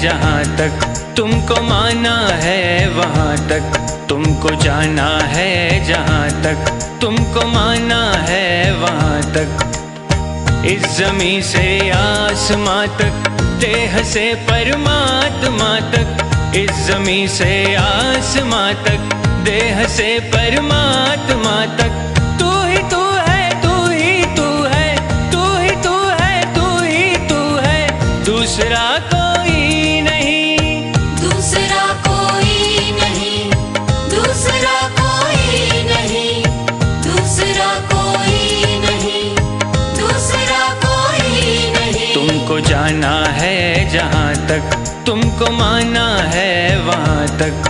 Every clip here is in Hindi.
जहाँ तक तुमको माना है वहाँ तक, तुमको जाना है जहाँ तक तुमको माना है वहाँ तक। इस ज़मीं से आसमां तक, देह से परमात्मा तक। इस ज़मीं से आसमां तक, देह से परमात्मा तक। तू ही तू है, तू ही तू है, तू ही तू है, तू ही तू है, दूसरा कोई नहीं, दूसरा कोई नहीं, दूसरा कोई नहीं, दूसरा कोई नहीं, दूसरा कोई नहीं। तुमको जाना है जहाँ तक तुमको माना है वहाँ तक।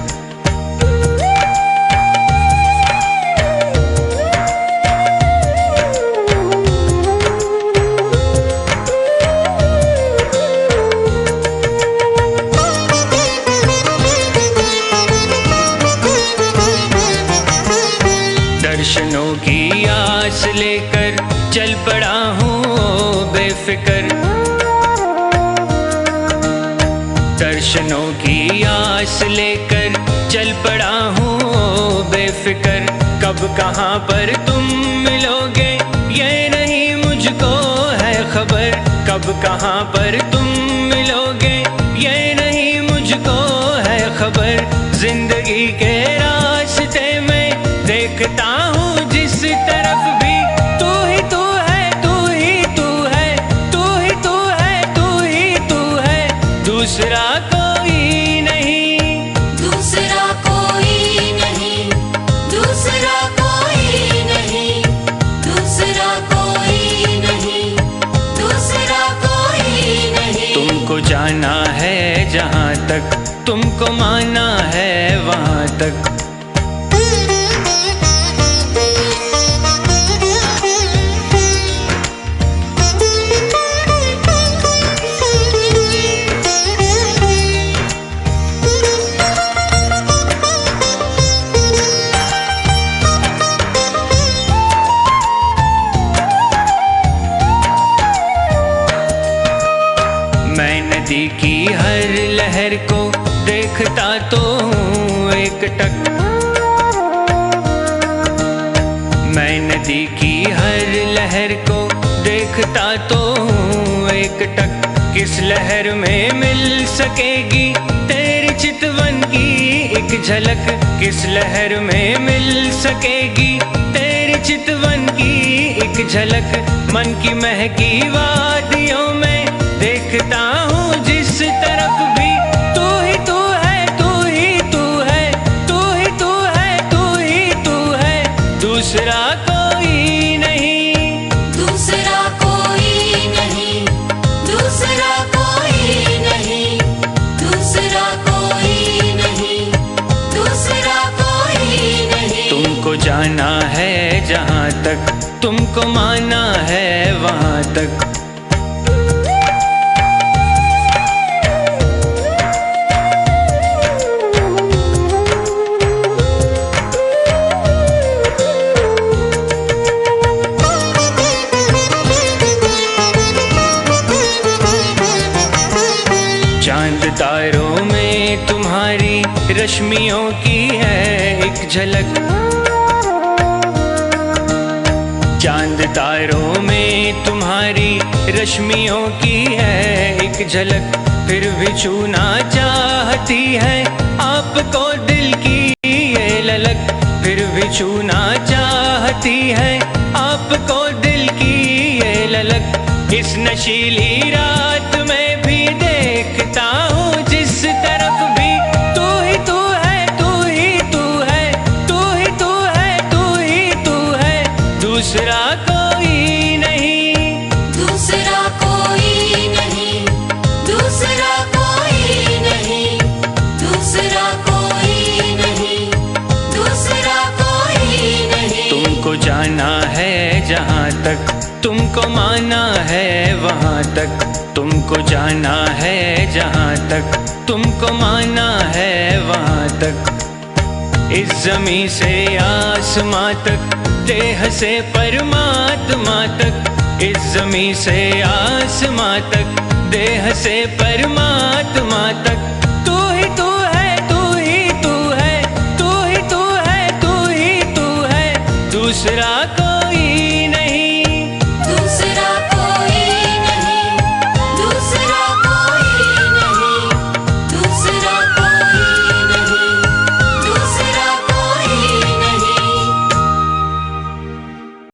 दर्शनों की आस लेकर चल पड़ा हूँ बेफिक्र। दर्शनों की आस लेकर चल पड़ा हूँ बेफिक्र। कब कहाँ पर तुम मिलोगे ये नहीं मुझको है खबर। कब कहाँ पर तुम मिलोगे ये नहीं मुझको है खबर। जिंदगी के रास्ते में देखता हूँ जिस तरफ भी, तू ही तू है, तू ही तू है, तू ही तू है, तू ही तू है, दूसरा कोई नहीं, दूसरा कोई नहीं, दूसरा कोई नहीं, दूसरा कोई नहीं, दूसरा कोई नहीं। तुमको जाना है जहाँ तक तुमको माना है वहाँ तक। मैं नदी की हर लहर को देखता तो हूँ एक टक। मैं नदी की हर लहर को देखता तो हूँ एक टक। किस लहर में मिल सकेगी तेरी चितवन की एक झलक। किस लहर में मिल सकेगी तेरी चितवन की एक झलक। मन की महकी वादियों में देखता हूँ जिस तरफ भी, तू ही तू है, तू ही तू है, तू ही तू है, तू ही तू है, दूसरा कोई नहीं, दूसरा कोई नहीं, दूसरा कोई नहीं, दूसरा कोई नहीं, दूसरा कोई नहीं। तुमको जाना है जहाँ तक तुमको माना है वहाँ तक। चांद तारों में तुम्हारी रश्मियों की है एक झलक। चांद तारों में तुम्हारी रश्मियों की है एक झलक। फिर भी छूना चाहती है आपको दिल की ये ललक। फिर भी छूना चाहती है आपको दिल की ये ललक। इस नशीली रात में भी देखता हूँ जिस तरफ भी, तू ही तू है, तू ही तू है, तू ही तू है, तू ही तू है, दूसरा कोई नहीं, दूसरा कोई नहीं, दूसरा कोई नहीं, दूसरा कोई नहीं, दूसरा कोई नहीं। तुमको जाना है जहाँ तक तुमको माना है वहाँ तक। तुमको जाना है जहाँ तक तुमको माना है वहाँ तक। इस ज़मीं से आसमां तक, देह से परमात्मा तक। इस ज़मीं से आसमां तक, देह से परमात्मा तक तू ही तू है, तू ही तू है, तू ही तू है, तू ही तू है, दूसरा कोई